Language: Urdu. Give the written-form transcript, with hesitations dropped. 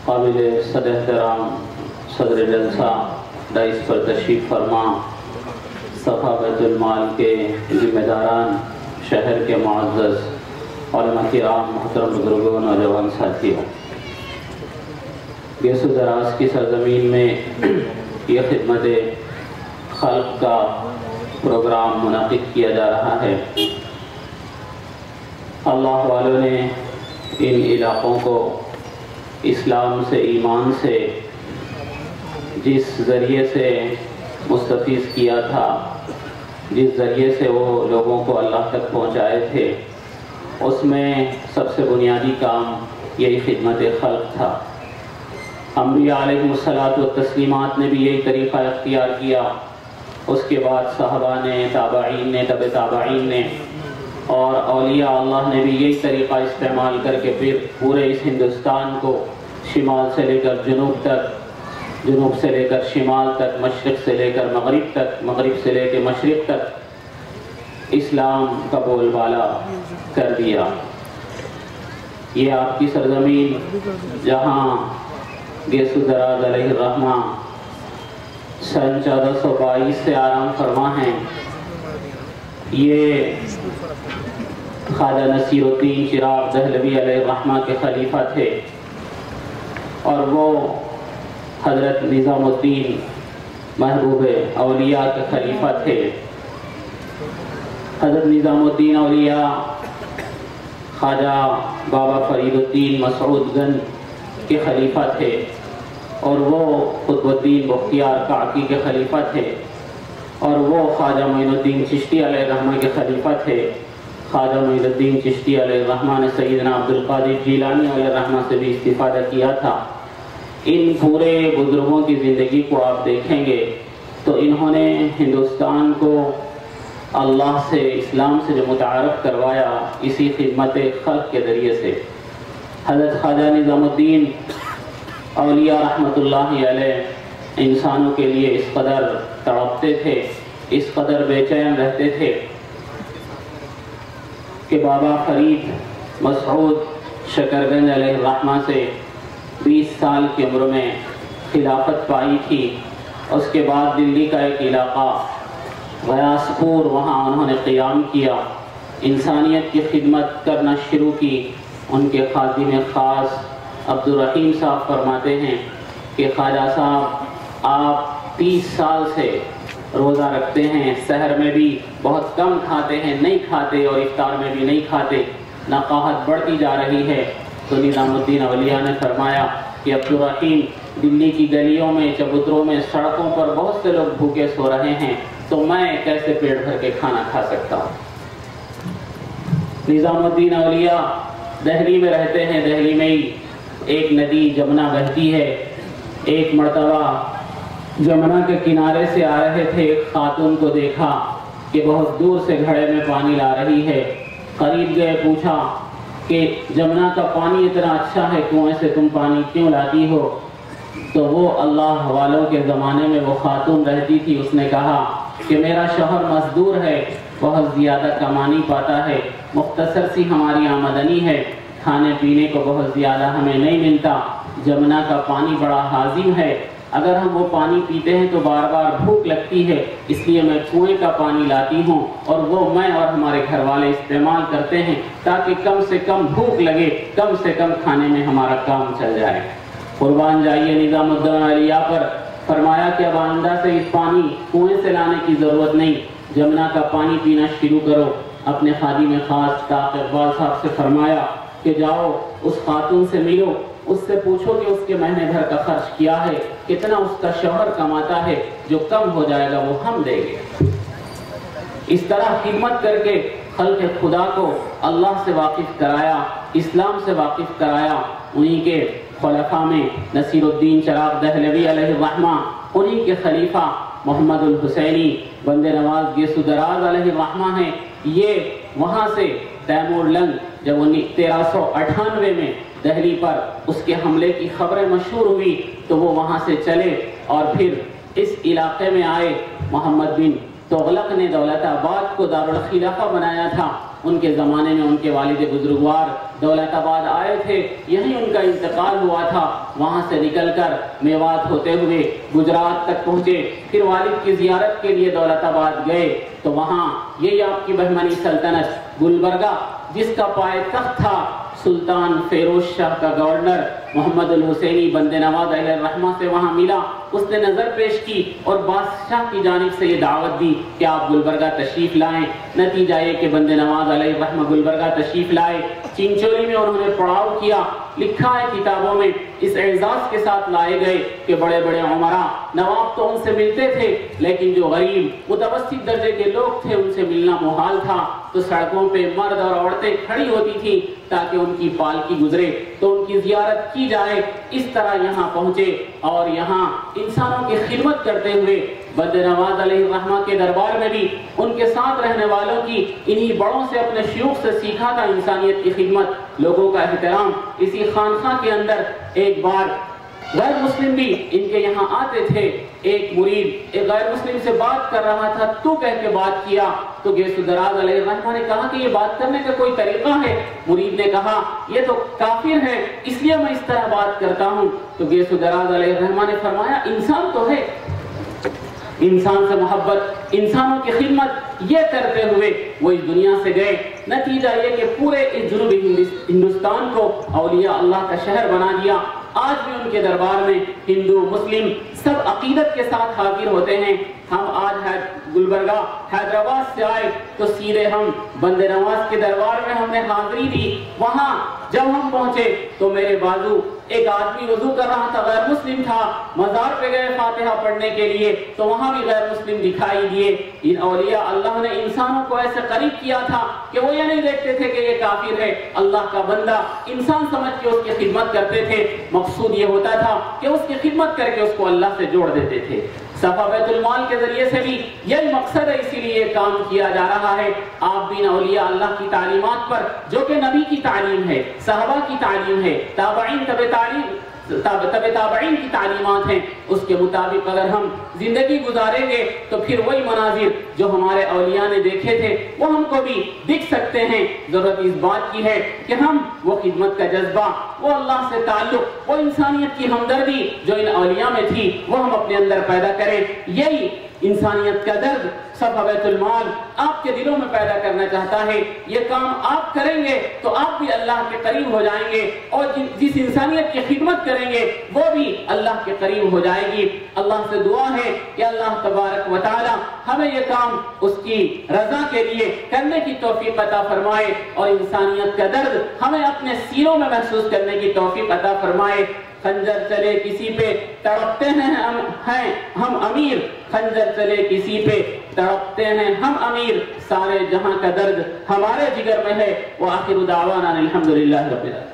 قابل صد احترام صدر جلسہ رئیس پر تشریف فرما، صفا بیت المال کے ذمہ داران، شہر کے معزز علماء کرام، محترم بزرگوں، نوجوان ساتھیوں، گیس و دراز کی سرزمین میں یہ خدمت خلق کا پروگرام منعقد کیا جا رہا ہے۔ اللہ والوں نے ان علاقوں کو اسلام سے، ایمان سے جس ذریعے سے مستفیض کیا تھا، جس ذریعے سے وہ لوگوں کو اللہ تک پہنچائے تھے، اس میں سب سے بنیادی کام یہی خدمت خلق تھا۔ انبیاء علیہم الصلاۃ والتسلیمات نے بھی یہی طریقہ اختیار کیا، اس کے بعد صحابہ نے، تابعین نے، تبع تابعین نے اور اولیاء اللہ نے بھی یہی طریقہ استعمال کر کے پھر پورے اس ہندوستان کو شمال سے لے کر جنوب تک، جنوب سے لے کر شمال تک، مشرق سے لے کر مغرب تک، مغرب سے لے کے مشرق تک اسلام کا بول بالا کر دیا۔ یہ آپ کی سرزمین جہاں گیس و دراز علیہ الرحمہ سن 1422 سے آرام فرما ہیں، یہ خواجہ نصیر الدین چراغ دہلوی علیہ الرحمہ کے خلیفہ تھے، اور وہ حضرت نظام الدین محبوب اولیاء کے خلیفہ تھے۔ حضرت نظام الدین اولیاء خواجہ بابا فرید الدین مسعود گنج کے خلیفہ تھے، اور وہ قطب الدین بختیار کاکی کے خلیفہ تھے، اور وہ خواجہ معین الدین چشتی علیہ الرحمہ کے خلیفہ تھے۔ خواجہ معین الدین چشتی علیہ الرحمہ نے سیدنا عبد القادر جیلانی علیہ الرحمہ سے بھی استفادہ کیا تھا۔ ان پورے بزرگوں کی زندگی کو آپ دیکھیں گے تو انہوں نے ہندوستان کو اللہ سے، اسلام سے جو متعارف کروایا، اسی خدمت خلق کے ذریعے سے۔ حضرت خواجہ نظام الدین اولیاء رحمۃ اللہ علیہ انسانوں کے لیے اس قدر تڑپتے تھے، اس قدر بے چین رہتے تھے کہ بابا فرید مسعود شکرگنج علیہ الرحمہ سے 20 سال کی عمر میں خلافت پائی تھی۔ اس کے بعد دلی کا ایک علاقہ غیاث پور، وہاں انہوں نے قیام کیا، انسانیت کی خدمت کرنا شروع کی۔ ان کے خادم خاص عبد الرحیم صاحب فرماتے ہیں کہ خواجہ صاحب آپ 30 سال سے روزہ رکھتے ہیں، سحر میں بھی بہت کم کھاتے ہیں، نہیں کھاتے، اور افطار میں بھی نہیں کھاتے، نقاہت بڑھتی جا رہی ہے۔ تو نظام الدین اولیاء نے فرمایا کہ عبد الرحیم، دلی کی گلیوں میں، چبوتروں میں، سڑکوں پر بہت سے لوگ بھوکے سو رہے ہیں، تو میں کیسے پیٹ بھر کے کھانا کھا سکتا ہوں؟ نظام الدین اولیاء دہلی میں رہتے ہیں، دہلی میں ہی ایک ندی جمنا بہتی ہے۔ ایک مرتبہ جمنا کے کنارے سے آ رہے تھے، ایک خاتون کو دیکھا کہ بہت دور سے گھڑے میں پانی لا رہی ہے۔ قریب گئے، پوچھا کہ جمنا کا پانی اتنا اچھا ہے، کنویں سے تم پانی کیوں لاتی ہو؟ تو وہ اللہ والوں کے زمانے میں وہ خاتون رہتی تھی، اس نے کہا کہ میرا شوہر مزدور ہے، بہت زیادہ کمانی پاتا ہے، مختصر سی ہماری آمدنی ہے، کھانے پینے کو بہت زیادہ ہمیں نہیں ملتا، جمنا کا پانی بڑا ہاضم ہے، اگر ہم وہ پانی پیتے ہیں تو بار بار بھوک لگتی ہے، اس لیے میں کنویں کا پانی لاتی ہوں، اور وہ میں اور ہمارے گھر والے استعمال کرتے ہیں تاکہ کم سے کم بھوک لگے، کم سے کم کھانے میں ہمارا کام چل جائے۔ قربان جائیے نظام الدین اولیاء پر۔ فرمایا کہ اب آئندہ سے اس پانی کنویں سے لانے کی ضرورت نہیں، جمنا کا پانی پینا شروع کرو۔ اپنے خادم خاص طاق اقبال صاحب سے فرمایا کہ جاؤ اس خاتون سے ملو، اس سے پوچھو کہ اس کے مہینے بھر کا خرچ کیا ہے، کتنا اس کا شوہر کماتا ہے، جو کم ہو جائے گا وہ ہم دیں گے۔ اس طرح خدمت کر کے خلق خدا کو اللہ سے واقف کرایا، اسلام سے واقف کرایا۔ انہی کے خلفاء میں نصیر الدین چراغ دہلوی علیہ الرحمہ، انہی کے خلیفہ محمد الحسینی بندے نواز گیس و دراز علیہ الرحمہ ہیں۔ یہ وہاں سے تیمور لنگ جب 1398 میں دہلی پر اس کے حملے کی خبریں مشہور ہوئی تو وہ وہاں سے چلے اور پھر اس علاقے میں آئے۔ محمد بن تغلق نے دولت آباد کو دارالخلافہ بنایا تھا، ان کے زمانے میں ان کے والد بزرگوار دولت آباد آئے تھے، یہیں ان کا انتقال ہوا تھا، وہاں سے نکل کر میوات ہوتے ہوئے گجرات تک پہنچے، پھر والد کی زیارت کے لیے دولت آباد گئے تو وہاں یہی آپ کی بہمنی سلطنت گلبرگہ جس کا پائے تخت تھا سلطان فیروز شاہ کا گورنر محمد الحسینی بند نواز علیہ الرحمہ سے وہاں ملا، اس نے نظر پیش کی اور بادشاہ کی جانب سے یہ دعوت دی کہ آپ گلبرگہ تشریف لائیں۔ نتیجہ یہ کہ بند نواز علیہ الرحمہ گلبرگہ تشریف لائے، چنچولی میں انہوں نے پڑاؤ کیا، لکھا ہے کتابوں میں اس اعزاز کے ساتھ لائے گئے کہ بڑے بڑے عمراء نواب تو ان سے ملتے تھے لیکن جو غریب متوسط درجے کے لوگ تھے ان سے ملنا محال تھا، تو سڑکوں پہ مرد اور عورتیں کھڑی ہوتی تھیں تاکہ ان کی پالکی گزرے تو ان کی زیارت کی جائے۔ اس طرح یہاں پہنچے اور یہاں انسانوں کی خدمت کرتے ہوئے بند نواز علیہ الرحمہ کے دربار میں بھی ان کے ساتھ رہنے والوں کی انہی بڑوں سے اپنے شیوخ سے سیکھا تھا انسانیت کی خدمت، لوگوں کا احترام۔ اسی خانقاہ کے اندر ایک بار غیر مسلم بھی ان کے یہاں آتے تھے، ایک مرید ایک غیر مسلم سے بات کر رہا تھا، تو کہہ کے بات کیا تو گیس دراز علیہ الرحمہ نے کہا کہ یہ بات کرنے کا کوئی طریقہ ہے؟ مرید نے کہا یہ تو کافر ہے اس لیے میں اس طرح بات کرتا ہوں، تو گیس دراز علیہ الرحمہ نے فرمایا انسان تو ہے، انسان سے محبت، انسانوں کی خدمت، یہ کرتے ہوئے وہ اس دنیا سے گئے۔ نتیجہ یہ کہ پورے اس جنوبی ہندوستان کو اولیاء اللہ کا شہر بنا دیا۔ آج بھی ان کے دربار میں ہندو مسلم سب عقیدت کے ساتھ حاضر ہوتے ہیں۔ ہم آج گلبرگہ حیدرآباد سے آئے تو سیدھے ہم بند نواز کے دربار میں ہم نے حاضری دی۔ وہاں جب ہم پہنچے تو میرے بازو ایک آدمی وضو کر رہا تھا، غیر مسلم تھا، مزار پہ گئے فاتحہ پڑھنے کے لیے تو وہاں بھی غیر مسلم دکھائی دیے۔ ان اولیاء اللہ نے انسانوں کو ایسے قریب کیا تھا کہ وہ یہ نہیں دیکھتے تھے کہ یہ کافر ہے، اللہ کا بندہ، انسان سمجھ کے اس کی خدمت کرتے تھے۔ مقصود یہ ہوتا تھا کہ اس کی خدمت کر کے اس کو اللہ سے جوڑ دیتے تھے۔ صفا بیت المال کے ذریعے سے بھی یہی مقصد ہے، اسی لیے کام کیا جا رہا ہے۔ آپ بھی اولیاء اللہ کی تعلیمات پر جو کہ نبی کی تعلیم ہے، صحابہ کی تعلیم ہے، تابعین تابعین کی تعلیمات ہیں، اس کے مطابق اگر ہم زندگی گزاریں گے تو پھر وہی مناظر جو ہمارے اولیاء نے دیکھے تھے وہ ہم کو بھی دکھ سکتے ہیں۔ ضرورت اس بات کی ہے کہ ہم وہ خدمت کا جذبہ، وہ اللہ سے تعلق، وہ انسانیت کی ہمدردی جو ان اولیاء میں تھی وہ ہم اپنے اندر پیدا کریں۔ یہی انسانیت کا درد صفا بیت المال آپ کے دلوں میں پیدا کرنا چاہتا ہے۔ یہ کام آپ کریں گے تو آپ بھی اللہ کے قریب ہو جائیں گے اور جس انسانیت کی خدمت کریں گے وہ بھی اللہ کے قریب ہو جائے گی۔ اللہ سے دعا ہے کہ اللہ تبارک و تعالی ہمیں یہ کام اس کی رضا کے لیے کرنے کی توفیق عطا فرمائے اور انسانیت کا درد ہمیں اپنے سینوں میں محسوس کرنے کی توفیق عطا فرمائے۔ خنجر چلے کسی پہ تڑپتے ہیں ہم امیر، خنجر چلے کسی پہ تڑپتے ہیں ہم امیر، سارے جہاں کا درد ہمارے جگر میں ہے۔ وآخر دعوانا الحمدللہ رب العالمین۔